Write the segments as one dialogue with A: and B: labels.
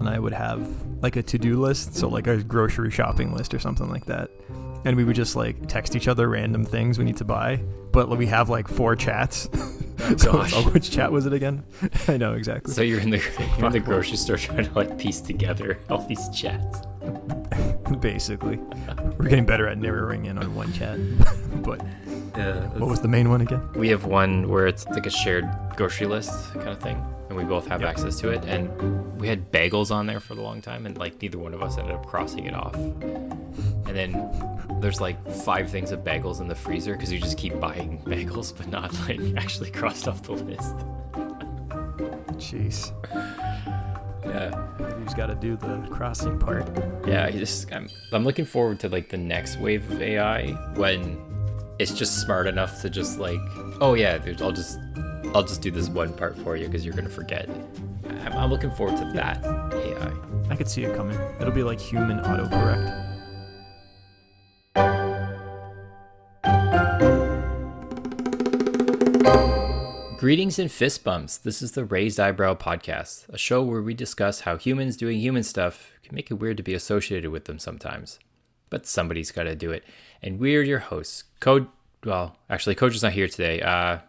A: and I would have like a to-do list, so like a grocery shopping list or something like that, and we would just like text each other random things we need to buy, but we have like 4 chats. So which chat was it again? I know exactly.
B: So you're in the grocery store trying to like piece together all these chats.
A: Basically, we're getting better at narrowing in on one chat. But what was the main one again?
B: We have one where it's like a shared grocery list kind of thing, and we both have access to it. And we had bagels on there for a long time, and like neither one of us ended up crossing it off. And then there's like 5 things of bagels in the freezer because you just keep buying bagels, but not like actually crossed off the list.
A: Jeez.
B: Yeah.
A: You just got to do the crossing part.
B: Yeah, I'm looking forward to like the next wave of AI when it's just smart enough to just like, oh yeah, dude, I'll just do this one part for you because you're gonna forget. I'm looking forward to that AI.
A: I could see it coming. It'll be like human autocorrect.
B: Greetings and fist bumps. This is the Raised Eyebrow Podcast, a show where we discuss how humans doing human stuff can make it weird to be associated with them sometimes. But somebody's got to do it. And we're your hosts. Kojo's not here today.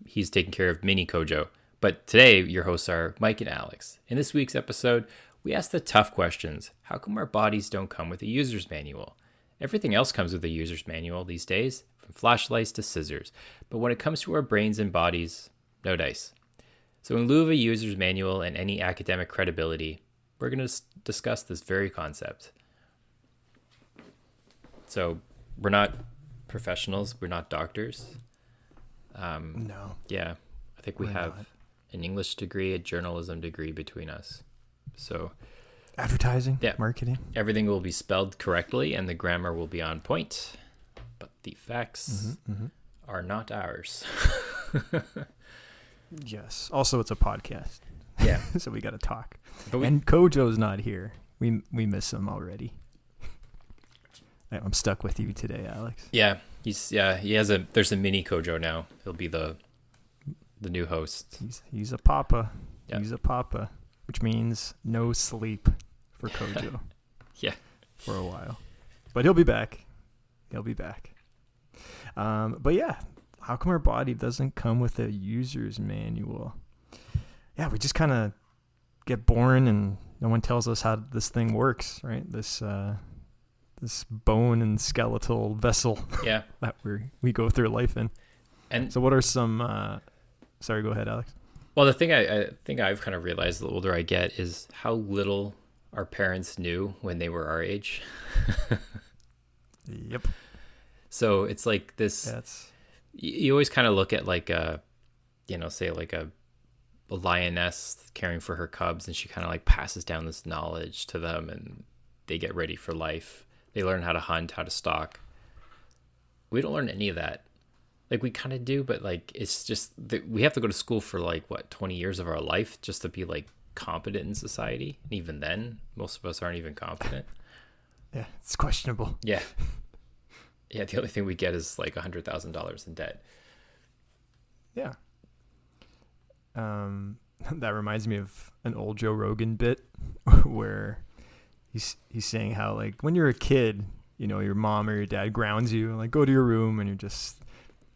B: He's taking care of mini Kojo. But today, your hosts are Mike and Alex. In this week's episode, we ask the tough questions. How come our bodies don't come with a user's manual? Everything else comes with a user's manual these days, from flashlights to scissors. But when it comes to our brains and bodies, no dice. So in lieu of a user's manual and any academic credibility, we're going to discuss this very concept. So we're not professionals. We're not doctors.
A: No.
B: Yeah. I think we have an English degree, a journalism degree between us. So
A: advertising, marketing.
B: Everything will be spelled correctly and the grammar will be on point. But the facts are not ours.
A: Yes. Also, it's a podcast.
B: Yeah.
A: So we got to talk. And Kojo's not here. We miss him already. I'm stuck with you today, Alex.
B: Yeah. There's a mini Kojo now. He'll be the new host.
A: He's a papa.
B: Yep.
A: He's a papa, which means no sleep for Kojo.
B: Yeah.
A: For a while. But he'll be back. But yeah, how come our body doesn't come with a user's manual? Yeah, we just kind of get born and no one tells us how this thing works, right? This bone and skeletal vessel that we go through life in. And so what are some sorry, go ahead, Alex.
B: Well, the thing I think I've kind of realized the older I get is how little our parents knew when they were our age.
A: Yep.
B: So it's like this. You always kind of look at like say like a lioness caring for her cubs, and she kind of like passes down this knowledge to them, and they get ready for life. They learn how to hunt, how to stalk. We don't learn any of that. Like we kind of do, but like it's just we have to go to school for like 20 years of our life just to be like competent in society. And even then, most of us aren't even competent.
A: Yeah, it's questionable.
B: Yeah. Yeah, the only thing we get is like $100,000 in debt.
A: Yeah. That reminds me of an old Joe Rogan bit where he's saying how like when you're a kid, your mom or your dad grounds you, like go to your room, and you're just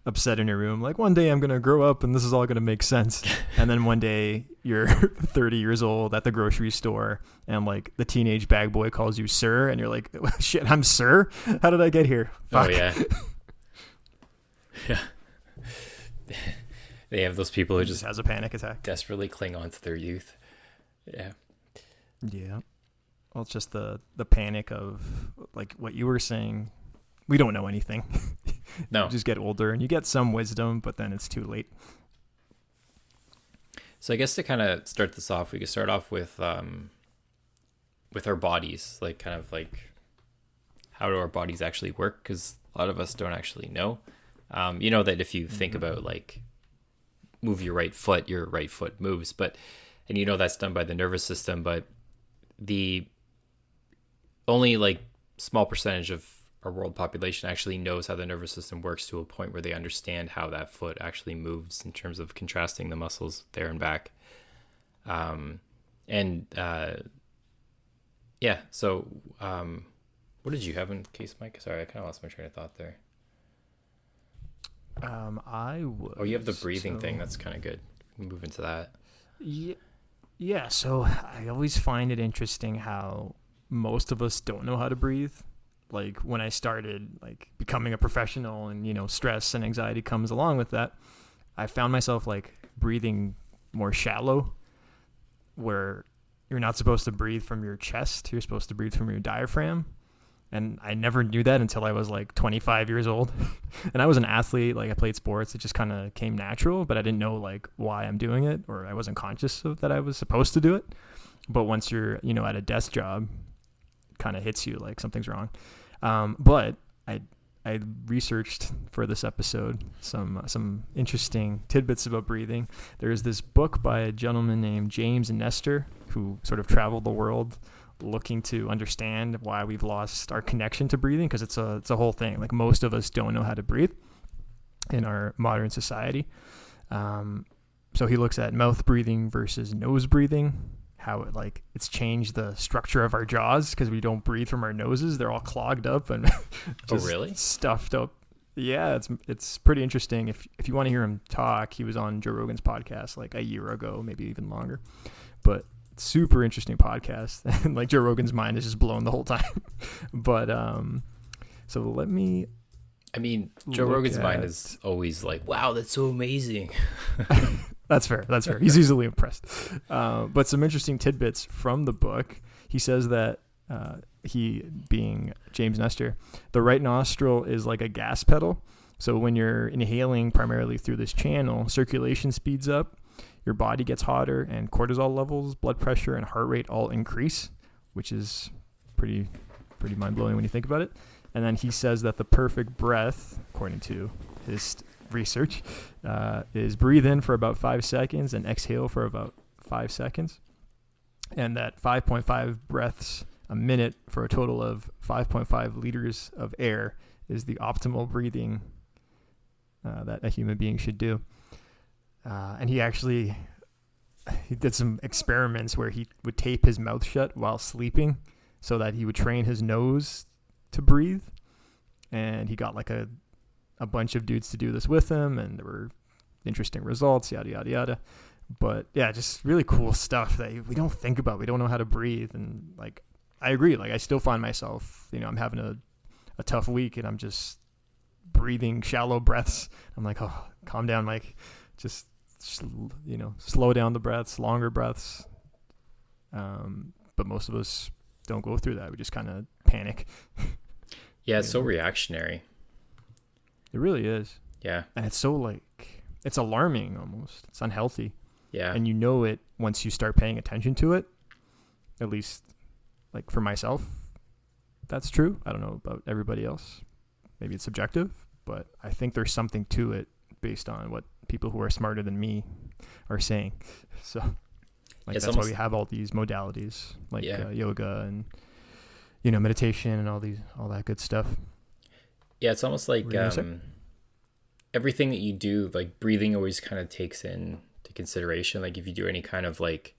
A: upset in your room. Like one day I'm going to grow up and this is all going to make sense. And then one day you're 30 years old at the grocery store and like the teenage bag boy calls you sir. And you're like, shit, I'm sir. How did I get here? Fuck.
B: Oh yeah. Yeah. They have those people who just
A: has a panic attack,
B: desperately cling on to their youth. Yeah.
A: Yeah. Well, it's just the panic of like what you were saying. We don't know anything.
B: No.
A: You just get older and you get some wisdom, but then it's too late.
B: So I guess to kind of start this off, we could start off with our bodies, like kind of like how do our bodies actually work? Because a lot of us don't actually know. You know that if you think about like move your right foot moves, and you know that's done by the nervous system, but the only like small percentage of our world population actually knows how the nervous system works to a point where they understand how that foot actually moves in terms of contrasting the muscles there and back. Yeah. So, what did you have in case, Mike? Sorry, I kind of lost my train of thought there.
A: I was.
B: Oh, you have the breathing thing. That's kind of good. We can move into that.
A: Yeah, yeah. So I always find it interesting how most of us don't know how to breathe. Like when I started like becoming a professional, and stress and anxiety comes along with that, I found myself like breathing more shallow, where you're not supposed to breathe from your chest. You're supposed to breathe from your diaphragm. And I never knew that until I was like 25 years old. And I was an athlete, like I played sports. It just kind of came natural, but I didn't know like why I'm doing it, or I wasn't conscious of that I was supposed to do it. But once you're, at a desk job, it kind of hits you like something's wrong. But I researched for this episode some interesting tidbits about breathing. There's this book by a gentleman named James Nestor, who sort of traveled the world looking to understand why we've lost our connection to breathing, because it's a whole thing. Like most of us don't know how to breathe in our modern society. So he looks at mouth breathing versus nose breathing, how it's changed the structure of our jaws because we don't breathe from our noses. They're all clogged up and just
B: really?
A: Stuffed up. Yeah, it's pretty interesting. If you want to hear him talk, he was on Joe Rogan's podcast like a year ago, maybe even longer. But super interesting podcast. And like Joe Rogan's mind is just blown the whole time. But so let me.
B: I mean, Joe Rogan's mind is always like, wow, that's so amazing.
A: That's fair. He's easily impressed. But some interesting tidbits from the book. He says that he, being James Nestor, the right nostril is like a gas pedal. So when you're inhaling primarily through this channel, circulation speeds up, your body gets hotter, and cortisol levels, blood pressure, and heart rate all increase, which is pretty mind-blowing when you think about it. And then he says that the perfect breath, according to his research, is breathe in for about 5 seconds and exhale for about 5 seconds. And that 5.5 breaths a minute for a total of 5.5 liters of air is the optimal breathing that a human being should do. And he did some experiments where he would tape his mouth shut while sleeping so that he would train his nose to breathe. And he got like a bunch of dudes to do this with him, and there were interesting results, yada, yada, yada. But yeah, just really cool stuff that we don't think about. We don't know how to breathe. And like, I agree. Like I still find myself, I'm having a tough week and I'm just breathing shallow breaths. I'm like, oh, calm down, Mike. Just slow down the breaths, longer breaths. But most of us don't go through that. We just kind of panic.
B: Yeah, it's so reactionary.
A: It really is.
B: Yeah.
A: And it's so it's alarming almost. It's unhealthy.
B: Yeah.
A: And it once you start paying attention to it. At least like for myself, that's true. I don't know about everybody else. Maybe it's subjective, but I think there's something to it based on what people who are smarter than me are saying. So that's why we have all these modalities like yoga and meditation and all that good stuff.
B: Yeah, it's almost like everything that you do, like breathing always kind of takes into consideration. Like if you do any kind of like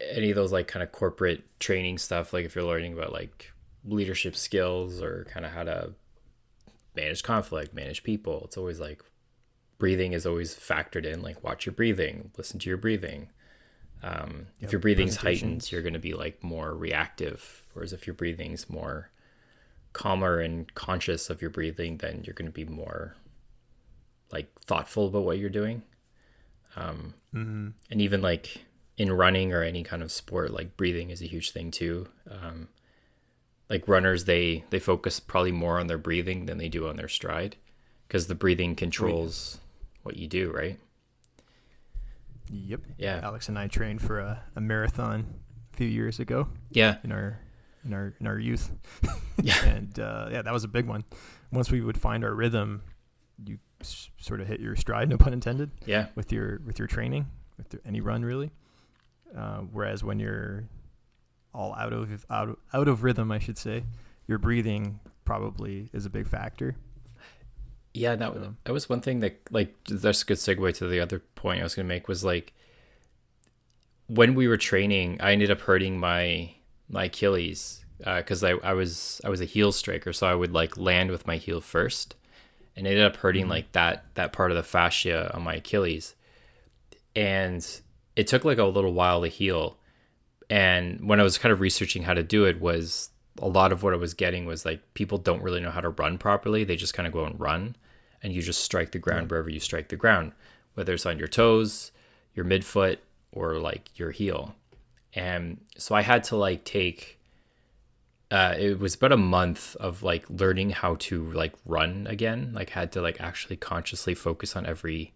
B: any of those like kind of corporate training stuff, like if you're learning about like leadership skills or kind of how to manage conflict, manage people, it's always like breathing is always factored in. Like watch your breathing, listen to your breathing. If your breathing's heightened, you're going to be like more reactive. Whereas if your breathing's more calmer and conscious of your breathing, then you're going to be more like thoughtful about what you're doing. And even like in running or any kind of sport, like breathing is a huge thing too. Like runners, they focus probably more on their breathing than they do on their stride, because the breathing controls what you do, right?
A: Yep.
B: Yeah.
A: Alex and I trained for a marathon a few years ago.
B: Yeah.
A: In our youth.
B: Yeah.
A: And that was a big one. Once we would find our rhythm, you sort of hit your stride, no pun intended.
B: Yeah.
A: With your training, with any run really. Whereas when you're all out of rhythm, I should say, your breathing probably is a big factor.
B: Yeah, that was one thing that, like, that's a good segue to the other point I was going to make, was like, when we were training, I ended up hurting my my Achilles because I was a heel striker, so I would like land with my heel first, and it ended up hurting like that part of the fascia on my Achilles, and it took like a little while to heal. And when I was kind of researching how to do it, was a lot of what I was getting was like people don't really know how to run properly. They just kind of go and run, and you just strike the ground wherever you strike the ground, whether it's on your toes, your midfoot, or like your heel. And so I had to like take, it was about a month of like learning how to like run again. Like had to like actually consciously focus on every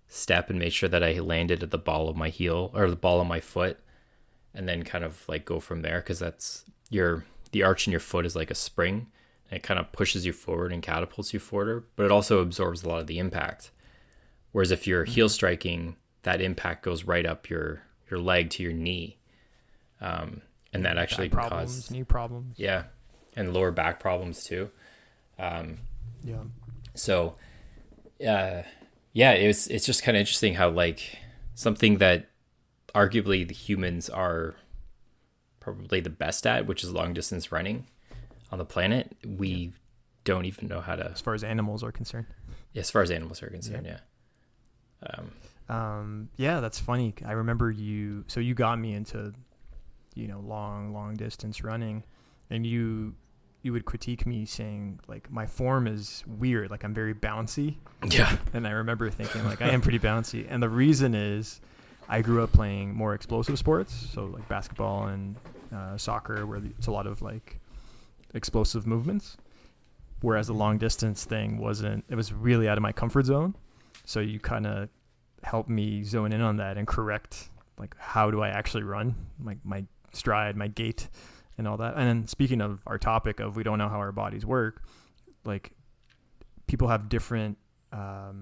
B: step and make sure that I landed at the ball of my heel or the ball of my foot, and then kind of like go from there. Cause that's the arch in your foot is like a spring, and it kind of pushes you forward and catapults you forward, but it also absorbs a lot of the impact. Whereas if you're heel striking, that impact goes right up your leg to your knee. And that actually can cause
A: knee problems.
B: Yeah. And lower back problems too.
A: Yeah.
B: So, it's just kind of interesting how like something that arguably the humans are probably the best at, which is long distance running on the planet, we don't even know how to,
A: as far as animals are concerned.
B: As far as animals are concerned.
A: Yeah, that's funny. I remember you got me into, long distance running, and you would critique me saying like my form is weird, like I'm very bouncy.
B: Yeah.
A: And I remember thinking like I am pretty bouncy, and the reason is I grew up playing more explosive sports, so like basketball and soccer, where it's a lot of like explosive movements, whereas the long distance thing it was really out of my comfort zone. So you kind of helped me zone in on that and correct like how do I actually run, like my stride, my gait, and all that. And then speaking of our topic of we don't know how our bodies work, like people have different what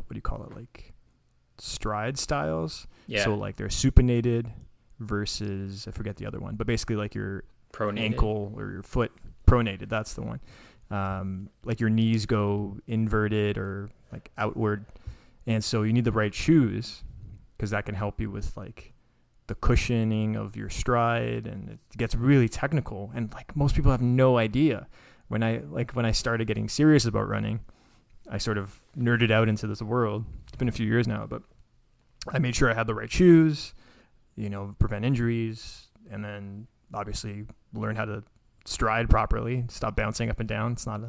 A: do you call it, like stride styles.
B: Yeah.
A: So like they're supinated versus I forget the other one, but basically like your
B: Pronated.
A: Ankle or your foot pronated, that's the one. Like your knees go inverted or like outward, and so you need the right shoes because that can help you with like the cushioning of your stride, and it gets really technical, and like most people have no idea. When I started getting serious about running, I sort of nerded out into this world. It's been a few years now, but I made sure I had the right shoes, prevent injuries, and then obviously learn how to stride properly, stop bouncing up and down. It's not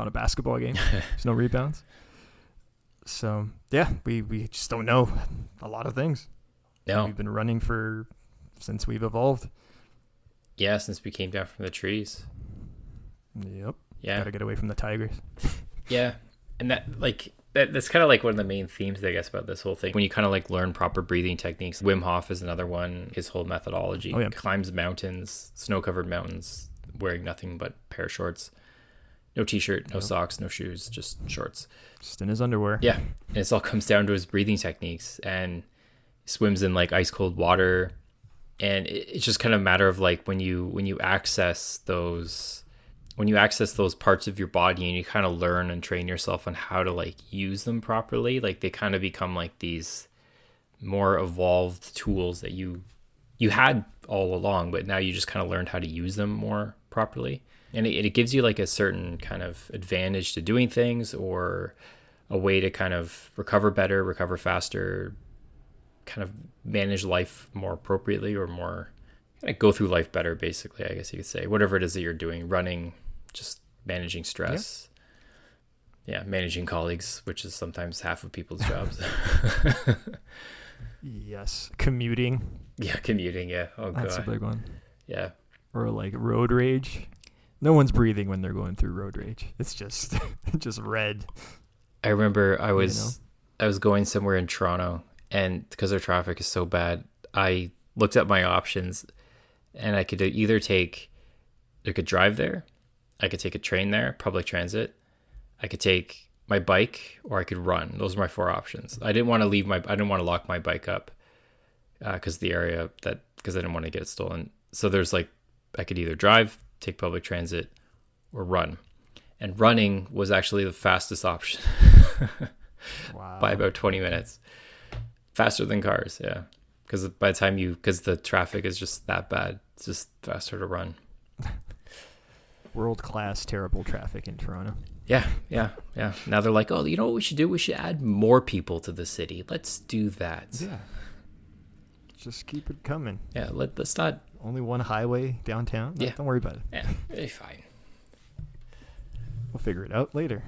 A: a basketball game. There's no rebounds. So yeah, we just don't know a lot of things.
B: No.
A: We've been running since we've evolved.
B: Yeah, since we came down from the trees.
A: Yep.
B: Yeah.
A: Gotta get away from the tigers.
B: Yeah. And that's kind of like one of the main themes, I guess, about this whole thing. When you kind of like learn proper breathing techniques, Wim Hof is another one. His whole methodology.
A: Oh, yeah.
B: Climbs mountains, snow-covered mountains, wearing nothing but pair of shorts. No t-shirt, no socks, no shoes, just shorts.
A: Just in his underwear.
B: Yeah. And it all comes down to his breathing techniques, and swims in like ice cold water. And it's just kind of a matter of like when you access those parts of your body and you kind of learn and train yourself on how to like use them properly, like they kind of become like these more evolved tools that you had all along, but now you just kind of learned how to use them more properly. And it gives you like a certain kind of advantage to doing things, or a way to kind of recover better, recover faster, kind of manage life more appropriately, or more kind of go through life better, basically, I guess you could say. Whatever it is that you're doing, running, just managing stress. Yeah, managing colleagues, which is sometimes half of people's jobs.
A: Yes. Commuting.
B: Yeah, commuting, yeah. Oh,
A: That's
B: God.
A: a big one.
B: Yeah.
A: Or like road rage. No one's breathing when they're going through road rage. It's just red.
B: I remember I was going somewhere in Toronto, and because their traffic is so bad, I looked at my options, and I could drive there, I could take a train there, public transit, I could take my bike, or I could run. Those are my four options. I didn't want to lock my bike up because I didn't want to get it stolen. So there's like, I could either drive, take public transit, or run. And running was actually the fastest option.
A: Wow.
B: By about 20 minutes. Faster than cars, yeah. because the traffic is just that bad. It's just faster to run.
A: World-class terrible traffic in Toronto.
B: Yeah. Now they're like, oh, you know what we should do? We should add more people to the city. Let's do that.
A: Yeah. Just keep it coming.
B: Yeah, let's not.
A: Only one highway downtown?
B: Yeah.
A: Don't worry about it.
B: Yeah, it's fine.
A: We'll figure it out later.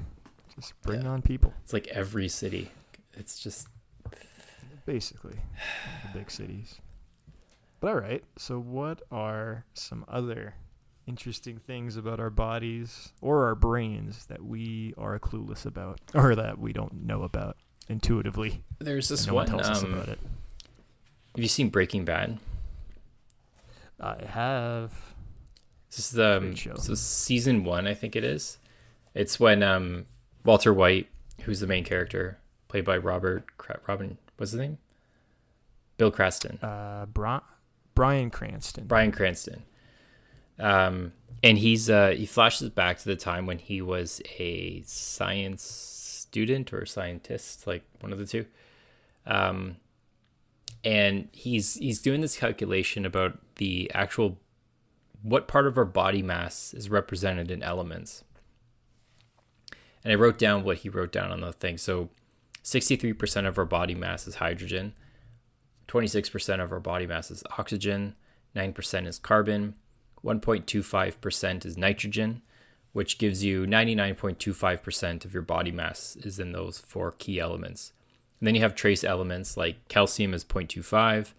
A: Just bring on people.
B: It's like every city. It's just...
A: Basically, the big cities. But all right, so what are some other interesting things about our bodies or our brains that we are clueless about or that we don't know about intuitively?
B: There's this
A: no
B: one
A: tells us about it.
B: Have you seen Breaking Bad?
A: I have.
B: This is
A: Great show.
B: So season 1, I think it is. It's when Walter White, who's the main character, played by Robin, what's his name? Bill Cranston.
A: Bryan Cranston.
B: Bryan Cranston. And he flashes back to the time when he was a science student or scientist, like one of the two. And he's doing this calculation about the actual what part of our body mass is represented in elements. And I wrote down what he wrote down on the thing. So 63% of our body mass is hydrogen, 26% of our body mass is oxygen, 9% is carbon, 1.25% is nitrogen, which gives you 99.25% of your body mass is in those 4 key elements. And then you have trace elements like calcium is 0.25,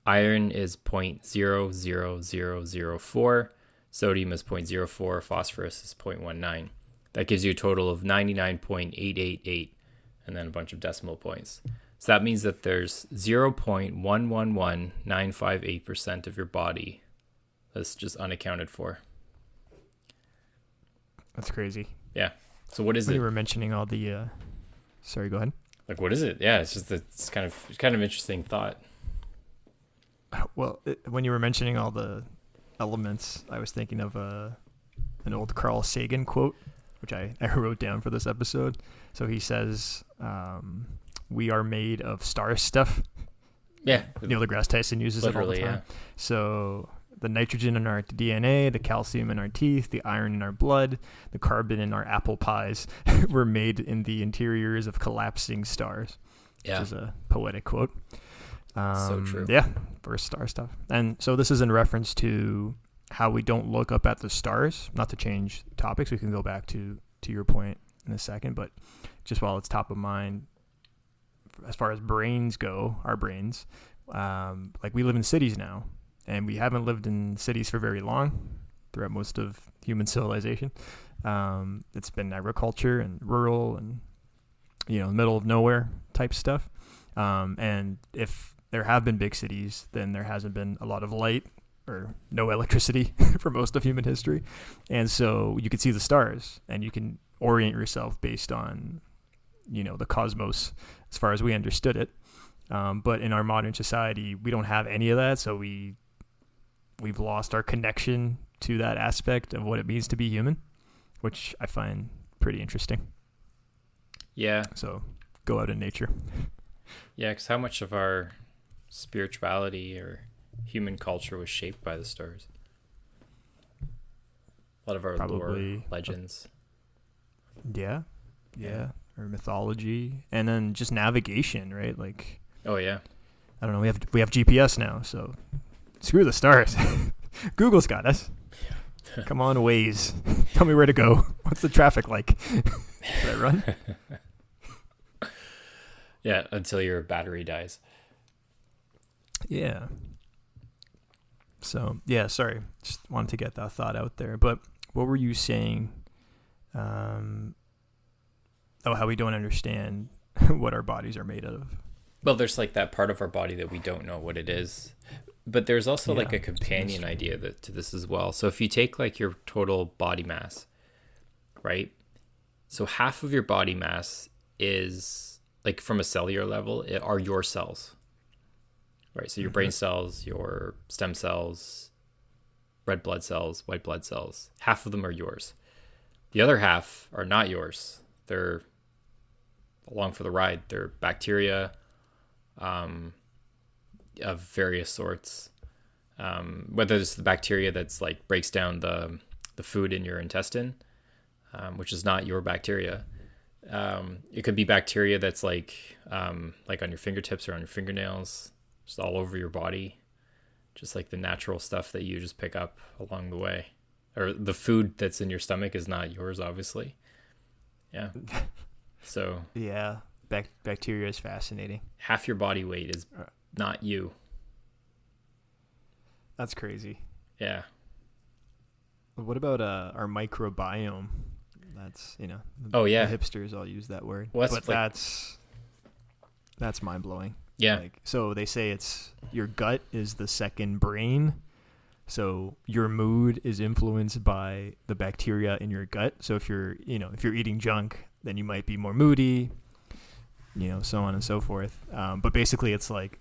B: iron is 0.00004, sodium is 0.04, phosphorus is 0.19. That gives you a total of 99.888 and then a bunch of decimal points. So that means that there's 0.111958% of your body that's just unaccounted for.
A: That's crazy.
B: Yeah. So what is
A: when
B: it?
A: You were mentioning all the sorry, go ahead.
B: Like, what is it? Yeah, it's kind of interesting thought.
A: Well, when you were mentioning all the elements, I was thinking of an old Carl Sagan quote, which I wrote down for this episode. So he says, we are made of star stuff.
B: Yeah.
A: Neil deGrasse Tyson uses it all the time.
B: Yeah.
A: So the nitrogen in our DNA, the calcium in our teeth, the iron in our blood, the carbon in our apple pies were made in the interiors of collapsing stars.
B: Yeah.
A: Which is a poetic quote.
B: So true.
A: Yeah, for star stuff. And so this is in reference to how we don't look up at the stars. Not to change topics, we can go back to your point in a second, but just while it's top of mind, as far as brains go, our brains, like we live in cities now, and we haven't lived in cities for very long throughout most of human civilization. It's been agriculture and rural and, middle of nowhere type stuff. And if there have been big cities, then there hasn't been a lot of light or no electricity for most of human history. And so you can see the stars and you can orient yourself based on, the cosmos as far as we understood it. But in our modern society, we don't have any of that. So we've lost our connection to that aspect of what it means to be human, which I find pretty interesting.
B: Yeah.
A: So go out in nature.
B: Yeah, because how much of our spirituality or human culture was shaped by the stars? A lot of our lore, legends.
A: Yeah. Or mythology, and then just navigation, right? Like,
B: oh yeah,
A: I don't know. We have GPS now, so screw the stars. Google's got us. Yeah. Come on, Waze. Tell me where to go. What's the traffic like? Should I run?
B: Yeah, until your battery dies.
A: Yeah. So, yeah, sorry. Just wanted to get that thought out there. But what were you saying? How we don't understand what our bodies are made of.
B: Well, there's like that part of our body that we don't know what it is. But there's also like a companion idea to this as well. So if you take like your total body mass, right? So half of your body mass is like from a cellular level are your cells, right? So your brain cells, your stem cells, red blood cells, white blood cells, half of them are yours. The other half are not yours. They're along for the ride. They're bacteria, of various sorts. Whether it's the bacteria that's like breaks down the food in your intestine, which is not your bacteria. It could be bacteria that's like on your fingertips or on your fingernails, just all over your body, just like the natural stuff that you just pick up along the way. Or the food that's in your stomach is not yours, obviously. Yeah. So
A: Yeah, bacteria is fascinating.
B: half your body weight is not you.
A: That's crazy.
B: Yeah.
A: What about our microbiome? That's
B: Oh, yeah.
A: the hipsters all use that word,
B: Well,
A: but that's mind blowing.
B: Yeah.
A: So they say it's your gut is the second brain. So your mood is influenced by the bacteria in your gut. So if you're eating junk, then you might be more moody, so on and so forth. But basically it's like,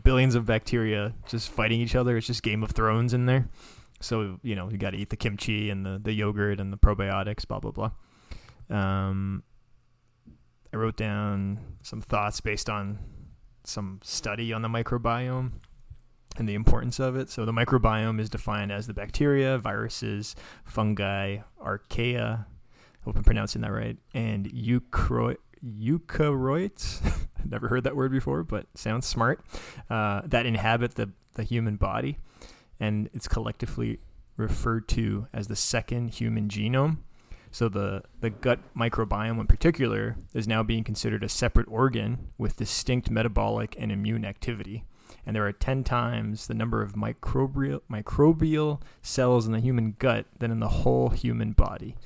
A: billions of bacteria just fighting each other. It's just Game of Thrones in there. So, you got to eat the kimchi and the yogurt and the probiotics, blah, blah, blah. I wrote down some thoughts based on some study on the microbiome and the importance of it. So the microbiome is defined as the bacteria, viruses, fungi, archaea, I hope I'm pronouncing that right, and eukaryotes. Never heard that word before, but sounds smart, that inhabit the human body. And it's collectively referred to as the second human genome. So the gut microbiome in particular is now being considered a separate organ with distinct metabolic and immune activity. And there are 10 times the number of microbial cells in the human gut than in the whole human body.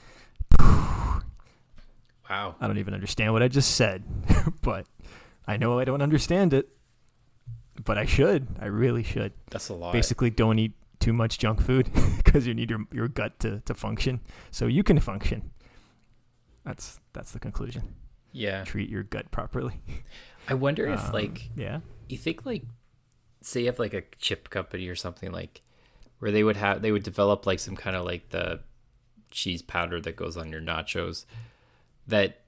B: Wow.
A: I don't even understand what I just said, but I know I don't understand it. But I should. I really should.
B: That's a lot.
A: Basically, don't eat too much junk food because you need your gut to function so you can function. That's the conclusion.
B: Yeah.
A: Treat your gut properly.
B: I wonder if you think say you have like a chip company or something like where they would develop like some kind of like the cheese powder that goes on your nachos that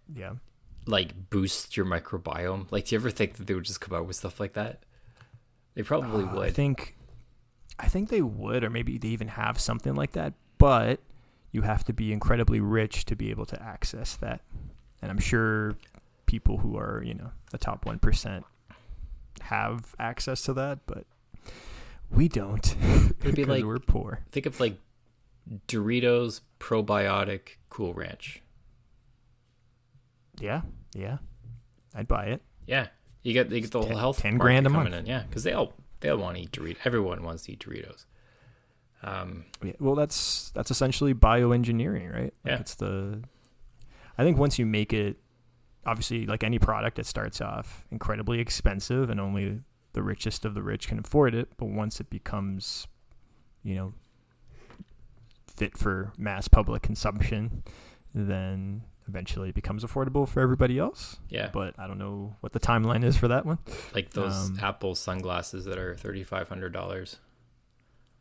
B: like boosts your microbiome. Like, do you ever think that they would just come out with stuff like that? They probably would.
A: I think they would, or maybe they even have something like that, but you have to be incredibly rich to be able to access that. And I'm sure people who are, the top 1% have access to that, but we don't.
B: It'd be like,
A: we're poor.
B: Think of like Doritos probiotic Cool Ranch.
A: Yeah. I'd buy it.
B: Yeah. You get the whole health
A: 10 grand a month.
B: in. Yeah, because they all want to eat Doritos. Everyone wants to eat Doritos.
A: Well, that's essentially bioengineering, right?
B: Yeah.
A: I think once you make it, obviously, like any product, it starts off incredibly expensive, and only the richest of the rich can afford it. But once it becomes, fit for mass public consumption, then eventually it becomes affordable for everybody else.
B: Yeah.
A: But I don't know what the timeline is for that one.
B: Like those Apple sunglasses that are $3,500.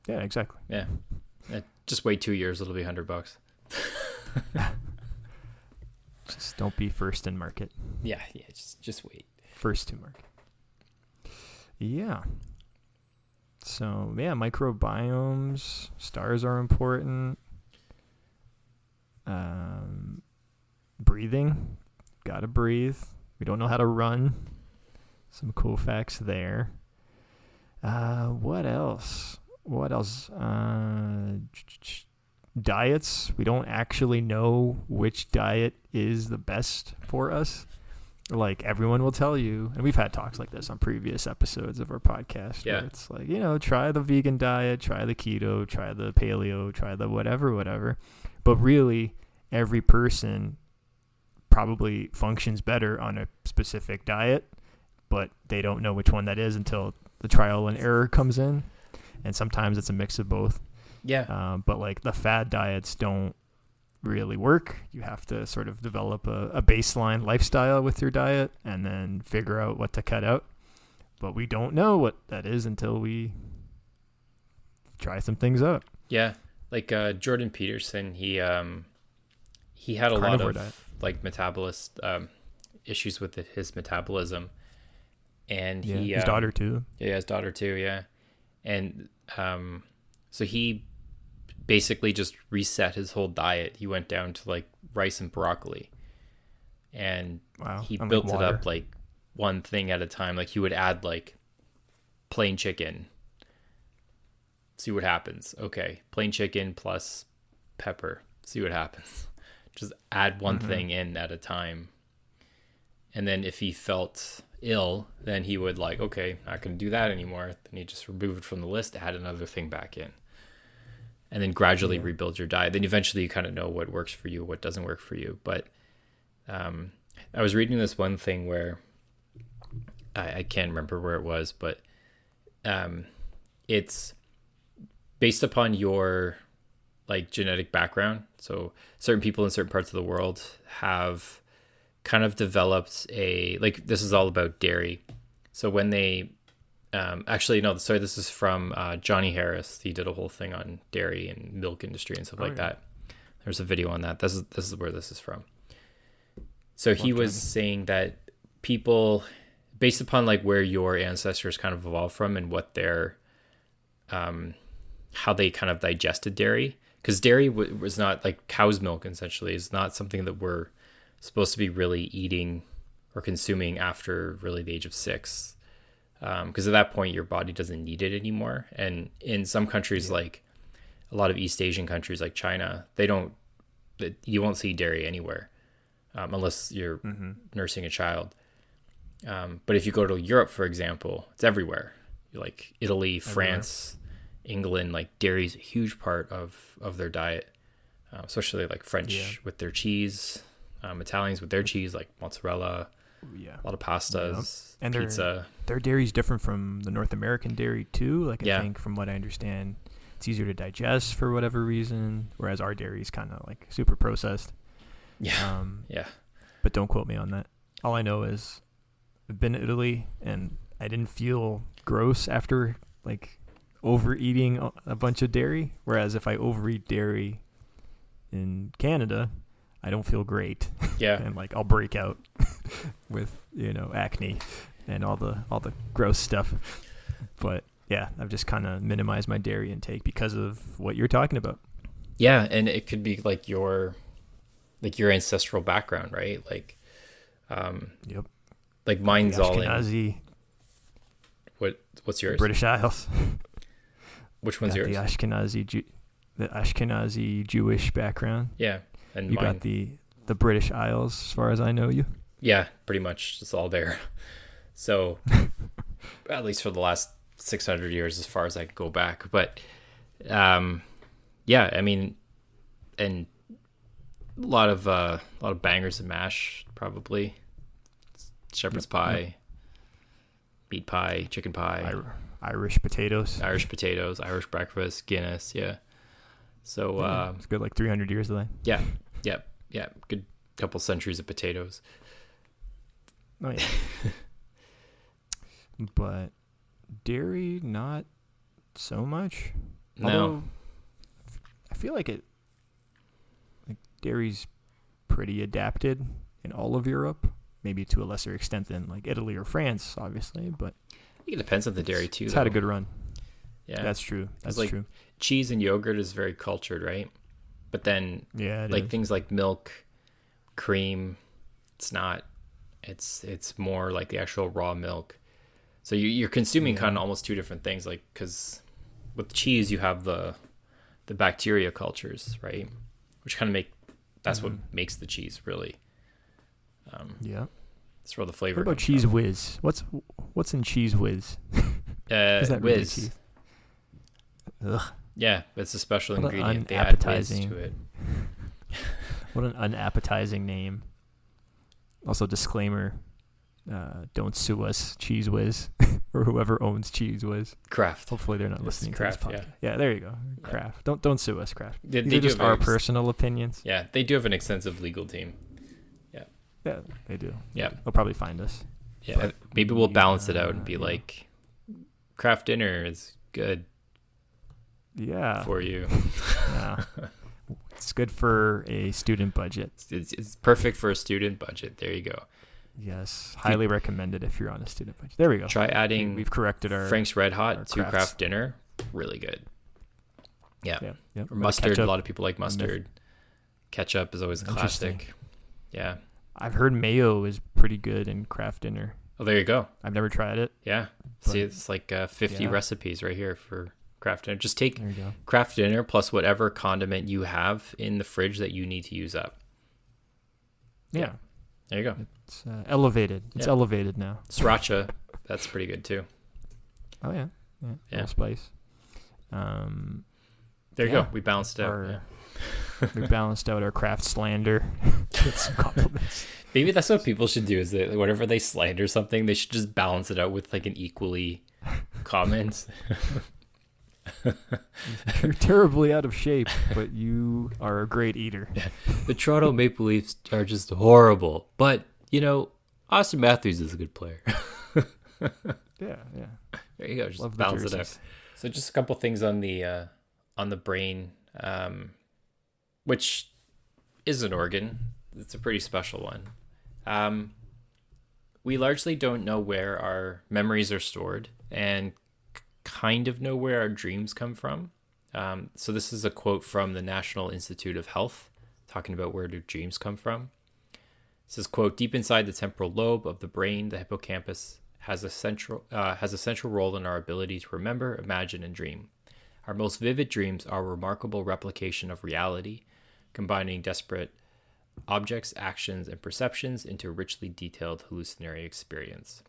A: Yeah, exactly.
B: Yeah. Just wait 2 years, it'll be $100.
A: Just don't be first in market.
B: Yeah, just wait.
A: First to market. Yeah. So, yeah, microbiomes, stars are important. Breathing, gotta breathe. We don't know how to run. Some cool facts there. What else? Diets. We don't actually know which diet is the best for us. Like, everyone will tell you, and we've had talks like this on previous episodes of our podcast.
B: Yeah.
A: Where it's like, try the vegan diet, try the keto, try the paleo, try the whatever. But really, every person probably functions better on a specific diet, but they don't know which one that is until the trial and error comes in. And sometimes it's a mix of both.
B: Yeah.
A: But like the fad diets don't really work. You have to sort of develop a baseline lifestyle with your diet and then figure out what to cut out. But we don't know what that is until we try some things out.
B: Yeah. Like Jordan Peterson, he had a lot of like metabolist issues with his metabolism, and
A: Yeah,
B: he
A: his daughter too.
B: Yeah, his daughter too. Yeah, and so he basically just reset his whole diet. He went down to like rice and broccoli, and
A: Wow.
B: he
A: And,
B: built
A: like,
B: it
A: water.
B: up like one thing at a time. Like he would add like plain chicken, see what happens. Okay, plain chicken plus pepper, see what happens. Just add one thing in at a time. And then if he felt ill, then he would like, okay, not going to do that anymore. Then he just remove it from the list, add another thing back in. And then gradually rebuild your diet. Then eventually you kind of know what works for you, what doesn't work for you. But I was reading this one thing where I can't remember where it was, but it's based upon your like genetic background. So certain people in certain parts of the world have kind of developed like this is all about dairy. So when they this is from Johnny Harris. He did a whole thing on dairy and milk industry and stuff like that. There's a video on that. This is where this is from. So he was saying that people, based upon like where your ancestors kind of evolved from and what their how they kind of digested dairy, because dairy was not like cow's milk essentially is not something that we're supposed to be really eating or consuming after really the age of 6, because at that point your body doesn't need it anymore. And in some countries, like a lot of East Asian countries like China, you won't see dairy anywhere unless you're nursing a child. But if you go to Europe, for example, it's everywhere. Like Italy, France, England, like dairy is a huge part of their diet, especially like French with their cheese, Italians with their cheese, like mozzarella, a lot of pastas,
A: and
B: pizza.
A: Their dairy is different from the North American dairy too. Like I
B: Yeah.
A: think from what I understand, it's easier to digest for whatever reason, whereas our dairy is kind of like super processed.
B: Yeah. Yeah.
A: But don't quote me on that. All I know is I've been to Italy and I didn't feel gross after like overeating a bunch of dairy. Whereas if I overeat dairy in Canada, I don't feel great.
B: Yeah.
A: And like I'll break out with, acne and all the gross stuff. But yeah, I've just kind of minimized my dairy intake because of what you're talking about.
B: Yeah, and it could be like your ancestral background, right? Like
A: Yep.
B: like mine's
A: The
B: all in.
A: Ashkenazi,
B: What's yours?
A: British Isles.
B: Which one's
A: Got
B: yours?
A: the Ashkenazi Jewish background.
B: Yeah, and
A: You
B: mine.
A: got the British Isles, as far as I know you.
B: Yeah, pretty much it's all there. So at least for the last 600 years, as far as I can go back. But yeah, I mean, and a lot of bangers and mash, probably shepherd's pie, meat pie, chicken pie,
A: Irish potatoes.
B: Irish potatoes, Irish breakfast, Guinness. Yeah. So
A: It's good, like 300 years of that.
B: yeah, good couple centuries of potatoes.
A: Oh yeah. But dairy, not so much.
B: No.
A: Although, I feel like dairy's pretty adapted in all of Europe, maybe to a lesser extent than like Italy or France, obviously, but
B: I think it depends on the dairy too.
A: it's had a good run.
B: Yeah,
A: That's true. That's
B: like,
A: true.
B: cheese and yogurt is very cultured, right? But then
A: Yeah,
B: like things like milk, cream, it's not. It's more like the actual raw milk. So you're consuming kind of almost two different things, like because with cheese you have the bacteria cultures, right? Which kind of that's what makes the cheese really.
A: Yeah.
B: That's where the flavor.
A: What about
B: comes
A: Cheese
B: from.
A: Whiz? What's in Cheese Whiz? Is that really
B: Whiz?
A: cheese? Ugh.
B: Yeah, it's a special
A: What an
B: ingredient. They add whiz
A: unappetizing-
B: to it.
A: What an unappetizing name. Also, disclaimer: don't sue us, Cheese Whiz, or whoever owns Cheese Whiz.
B: Kraft.
A: Hopefully, they're not
B: It's
A: listening
B: Kraft,
A: to this podcast. Yeah, there you go. Kraft. Don't sue us, Kraft.
B: They
A: These are
B: do
A: just
B: have
A: our
B: a-
A: personal opinions.
B: Yeah, they do have an extensive legal team.
A: Yeah, they do.
B: Yeah.
A: They'll probably find us.
B: Yeah,
A: But
B: maybe we'll balance it out and be
A: yeah.
B: like, Kraft dinner is good
A: Yeah.
B: for you.
A: Yeah. It's good for a student budget.
B: It's perfect for a student budget. There you go.
A: Yes, highly recommended if you're on a student budget. There we go.
B: Try adding
A: We've corrected our
B: Frank's Red Hot
A: our
B: to
A: crafts.
B: craft dinner. Really good. Yeah.
A: Yeah. Yep.
B: Or mustard.
A: Ketchup.
B: A lot of people like mustard. Ketchup is always a
A: Interesting.
B: classic. Yeah.
A: I've heard mayo is pretty good in craft dinner.
B: Oh, there you go.
A: I've never tried it.
B: Yeah.
A: But-
B: See, it's like 50
A: yeah.
B: recipes right here for craft dinner. Just take
A: There you go.
B: craft dinner plus whatever condiment you have in the fridge that you need to use up.
A: Yeah.
B: There you go.
A: It's elevated. It's
B: Yeah.
A: elevated now.
B: Sriracha, that's pretty good too.
A: Oh yeah. Yeah.
B: Yeah.
A: Little spice.
B: There you
A: Yeah.
B: go. We balanced it out.
A: Our-
B: Yeah.
A: We balanced out our craft slander with some compliments.
B: Maybe that's what people should do. Is that whenever they slander something, they should just balance it out with like an equally comment.
A: You're terribly out of shape, but you are a great eater.
B: The Toronto Maple Leafs are just horrible, but you know, Austin Matthews is a good player.
A: Yeah.
B: There you go. Just
A: Love the
B: balance it out.
A: jerseys.
B: So just a couple things on the brain, which is an organ. It's a pretty special one. We largely don't know where our memories are stored and kind of know where our dreams come from. So this is a quote from the National Institute of Health talking about where do dreams come from. It says, quote, deep inside the temporal lobe of the brain, the hippocampus has a central role in our ability to remember, imagine, and dream. Our most vivid dreams are a remarkable replication of reality, combining disparate objects, actions, and perceptions into a richly detailed hallucinatory experience.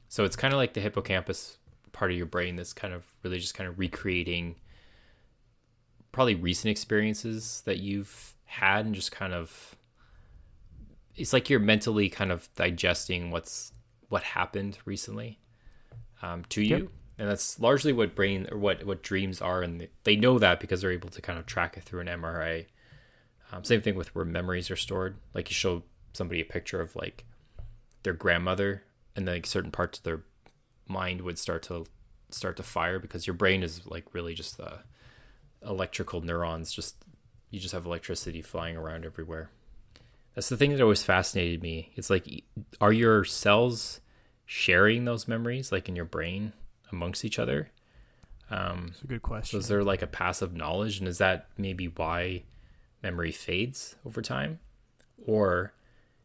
B: So it's kind of like the hippocampus part of your brain that's kind of really just kind of recreating probably recent experiences that you've had, and just kind of, it's like you're mentally kind of digesting what happened recently to you.
A: Yep.
B: And that's largely what brain or what dreams are, and they know that because they're able to kind of track it through an MRI. Same thing with where memories are stored. Like you show somebody a picture of like their grandmother, and then like certain parts of their mind would start to fire because your brain is like really just electrical neurons. You just have electricity flying around everywhere. That's the thing that always fascinated me. It's like, are your cells sharing those memories like in your brain amongst each other?
A: It's a good question.
B: So is there like a passive knowledge, and is that maybe why memory fades over time? Or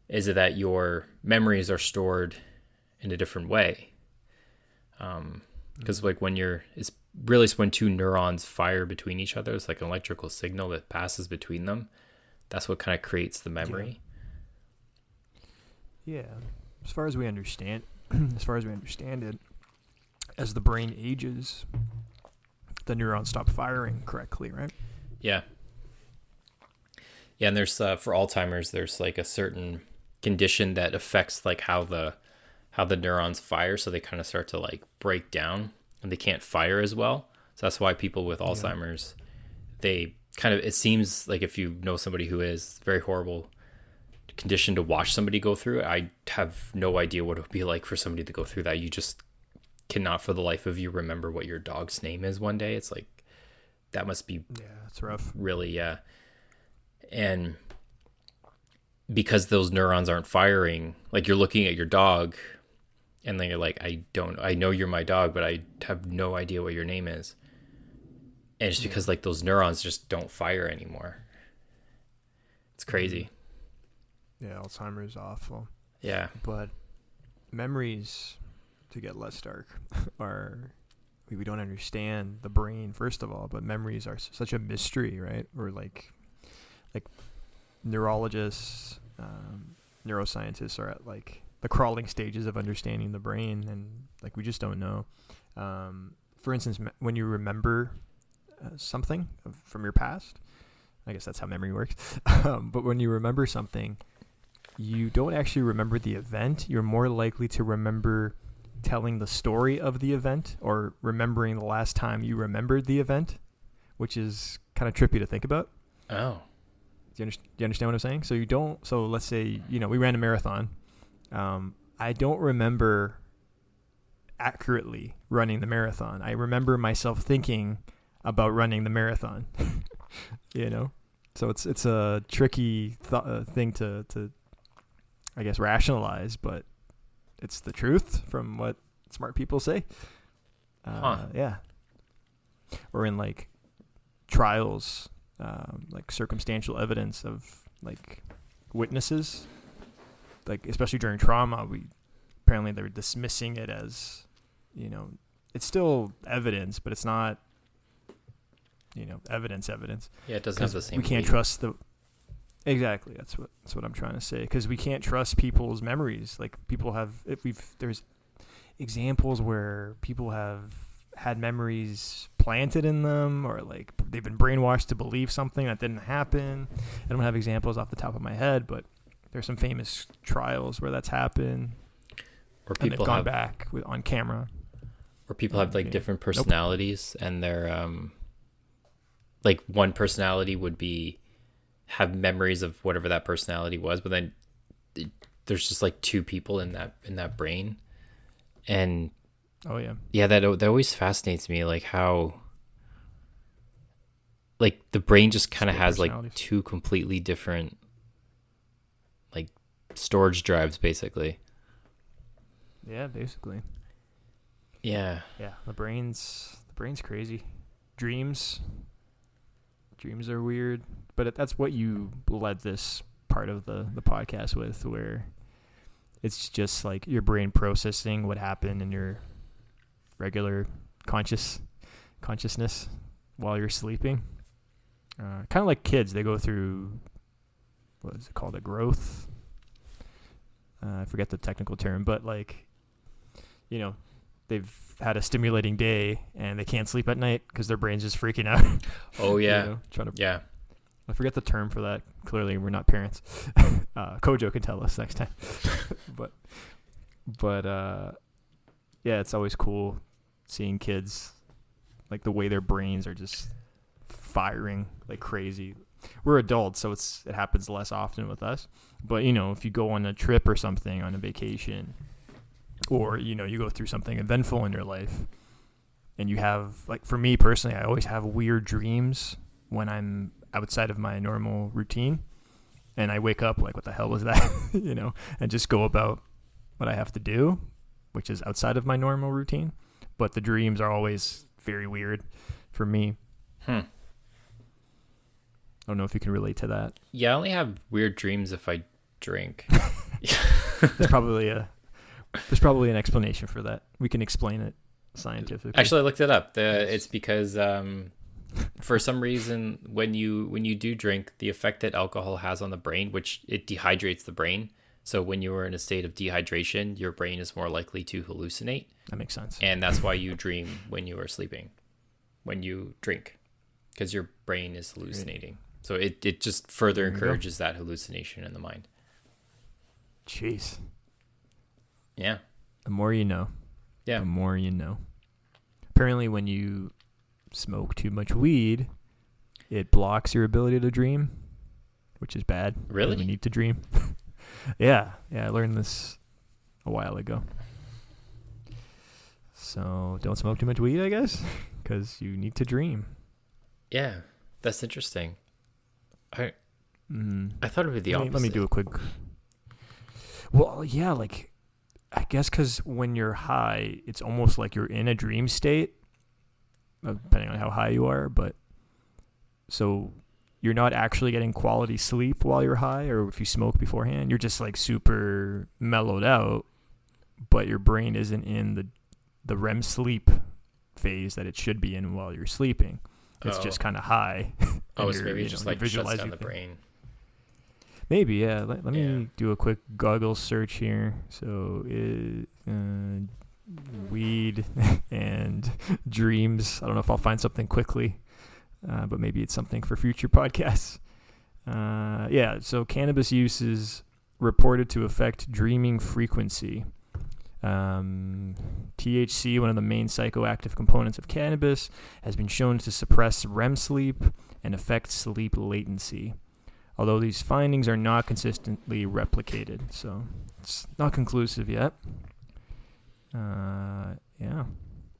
B: is it that your memories are stored in a different way? Because like it's really when two neurons fire between each other, it's like an electrical signal that passes between them. That's what kind of creates the memory.
A: Yeah. As far as we understand it, as the brain ages, the neurons stop firing correctly, right?
B: Yeah. Yeah, and there's for Alzheimer's, there's like a certain condition that affects like how the neurons fire, so they kind of start to like break down and they can't fire as well. So that's why people with Alzheimer's, they kind of, it seems like if you know somebody who is very horrible condition to watch somebody go through, I have no idea what it would be like for somebody to go through that. You just cannot for the life of you remember what your dog's name is one day. It's like, that must be
A: it's rough.
B: really, yeah. And because those neurons aren't firing, like you're looking at your dog and then you're like, I know you're my dog, but I have no idea what your name is. And it's because like those neurons just don't fire anymore. It's crazy.
A: Yeah, Alzheimer's is awful.
B: Yeah.
A: But memories, to get less dark, are, we don't understand the brain, first of all, but memories are such a mystery, right? Or like neurologists, neuroscientists are at like the crawling stages of understanding the brain, and like we just don't know. For instance, when you remember something from your past, I guess that's how memory works. But when you remember something, you don't actually remember the event. You're more likely to remember telling the story of the event or remembering the last time you remembered the event, which is kind of trippy to think about.
B: Oh.
A: Do you understand what I'm saying? So let's say, we ran a marathon. I don't remember accurately running the marathon. I remember myself thinking about running the marathon, So it's a tricky thing to I guess rationalize, but it's the truth from what smart people say. Yeah. Or in like trials, like circumstantial evidence of like witnesses, like especially during trauma, apparently they're dismissing it as, it's still evidence, but it's not, evidence.
B: Yeah, it doesn't have the same.
A: We can't trust exactly. That's what I'm trying to say. Because we can't trust people's memories. Like there's examples where people have had memories planted in them, or like they've been brainwashed to believe something that didn't happen. I don't have examples off the top of my head, but there's some famous trials where that's happened.
B: Or
A: and
B: people
A: they've gone back on camera.
B: Or people have like different personalities, and they're like one personality would have memories of whatever that personality was, but then there's just like two people in that brain. And that always fascinates me, like how like the brain just kind of has like two completely different like storage drives, basically.
A: Yeah, basically.
B: Yeah.
A: The brain's crazy. Dreams are weird, but that's what you led this part of the podcast with, where it's just like your brain processing what happened in your regular consciousness while you're sleeping. Kind of like kids, they go through, what is it called, a growth? I forget the technical term, but like, they've had a stimulating day and they can't sleep at night because their brain's just freaking out.
B: Oh yeah.
A: Yeah. I forget the term for that. Clearly we're not parents. Kojo can tell us next time. but yeah, it's always cool seeing kids, like the way their brains are just firing like crazy. We're adults, so it happens less often with us. But if you go on a trip or something, on a vacation, or you go through something eventful in your life, and you have, like, for me personally, I always have weird dreams when I'm outside of my normal routine, and I wake up like, what the hell was that? And just go about what I have to do, which is outside of my normal routine. But the dreams are always very weird for me. I don't know if you can relate to that.
B: Yeah, I only have weird dreams if I drink.
A: There's probably an explanation for that. We can explain it scientifically.
B: Actually, I looked it up. It's because for some reason, when you do drink, the effect that alcohol has on the brain, which it dehydrates the brain. So when you are in a state of dehydration, your brain is more likely to hallucinate.
A: That makes sense.
B: And that's why you dream when you are sleeping, when you drink, because your brain is hallucinating. So it just further encourages that hallucination in the mind.
A: Jeez.
B: Yeah.
A: The more you know.
B: Yeah.
A: The more you know. Apparently when you smoke too much weed, it blocks your ability to dream, which is bad.
B: Really?
A: We need to dream. Yeah, I learned this a while ago. So don't smoke too much weed, I guess, because you need to dream.
B: Yeah, that's interesting. I thought it would be the opposite.
A: Let me do a quick. Well, yeah, like, I guess because when you're high, it's almost like you're in a dream state, depending on how high you are. But so you're not actually getting quality sleep while you're high, or if you smoke beforehand, you're just like super mellowed out, but your brain isn't in the REM sleep phase that it should be in while you're sleeping. It's just kind of high.
B: So maybe it's just like shuts down the brain.
A: Maybe, yeah. Let me do a quick Google search here. So, weed and dreams. I don't know if I'll find something quickly, but maybe it's something for future podcasts. So cannabis use is reported to affect dreaming frequency. THC, one of the main psychoactive components of cannabis, has been shown to suppress REM sleep and affect sleep latency, although these findings are not consistently replicated. So it's not conclusive yet.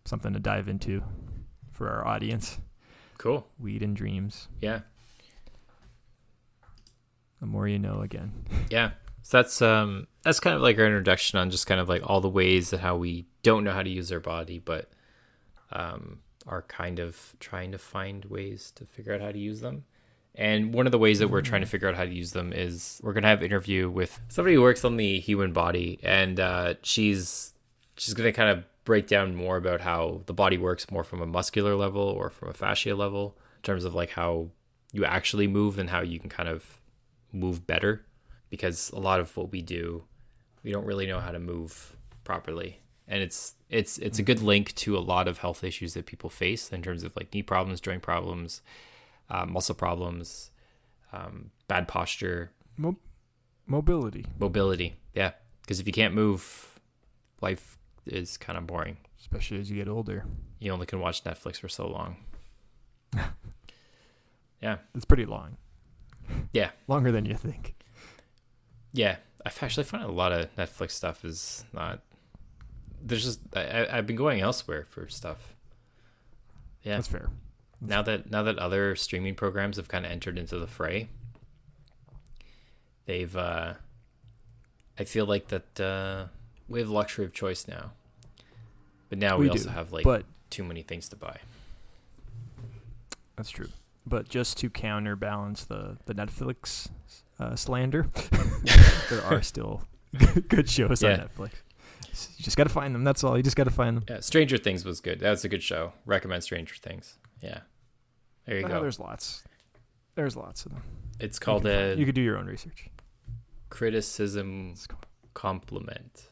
A: Something to dive into for our audience.
B: Cool.
A: Weed and dreams.
B: Yeah.
A: The more you know again.
B: Yeah. So that's kind of like our introduction on just kind of like all the ways that how we don't know how to use our body, but are kind of trying to find ways to figure out how to use them. And one of the ways that we're trying to figure out how to use them is we're gonna have an interview with somebody who works on the human body, and she's gonna kind of break down more about how the body works more from a muscular level or from a fascia level in terms of like how you actually move and how you can kind of move better, because a lot of what we do, we don't really know how to move properly. And it's a good link to a lot of health issues that people face in terms of like knee problems, joint problems, muscle problems, bad posture,
A: Mobility,
B: yeah, because if you can't move, life is kind of boring.
A: especially as you get older.
B: You only can watch Netflix for so long. Yeah.
A: It's pretty long.
B: Yeah.
A: Longer than you think.
B: Yeah. I've actually found a lot of Netflix stuff is not. There's just I've been going elsewhere for stuff. Yeah.
A: That's fair.
B: Now that other streaming programs have kind of entered into the fray, they've I feel like that we have luxury of choice now. But now we also have like too many things to buy.
A: That's true. But just to counterbalance the Netflix slander, there are still good shows on Netflix. You just got to find them. That's all. You just got to find them.
B: Yeah, Stranger Things was good. That was a good show. Recommend Stranger Things. Yeah. There you go.
A: There's lots. There's lots of them.
B: It's called
A: you could do your own research.
B: Criticism Compliment.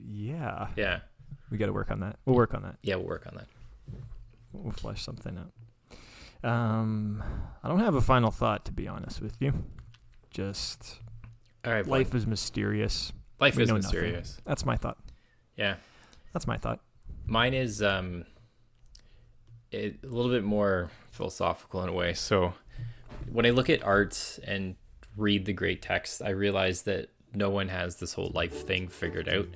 A: Yeah.
B: Yeah.
A: We got to work on that. We'll work on that.
B: Yeah, we'll work on that.
A: We'll flesh something out. I don't have a final thought, to be honest with you. Just
B: all right.
A: Life is mysterious.
B: Life is mysterious.
A: Nothing. That's my thought.
B: Yeah.
A: That's my thought.
B: Mine is a little bit more philosophical in a way. So when I look at art and read the great texts, I realize that no one has this whole life thing figured out.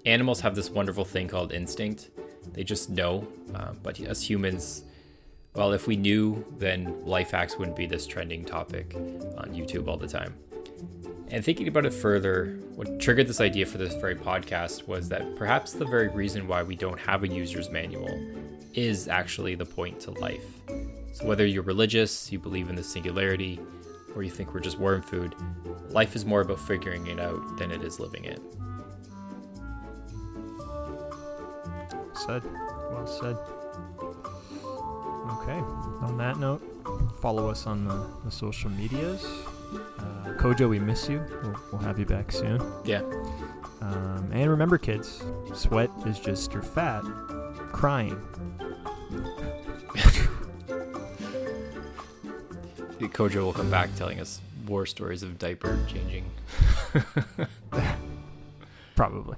B: Animals have this wonderful thing called instinct. They just know. But as humans, well, if we knew, then life hacks wouldn't be this trending topic on YouTube all the time. And thinking about it further, what triggered this idea for this very podcast was that perhaps the very reason why we don't have a user's manual is actually the point to life. So whether you're religious, you believe in the singularity, or you think we're just worm food, life is more about figuring it out than it is living it.
A: Said. Well said. Okay. On that note, follow us on the social medias. Kojo, we miss you. We'll have you back soon.
B: Yeah.
A: And remember, kids, sweat is just your fat crying.
B: Kojo will come back telling us war stories of diaper changing.
A: Probably.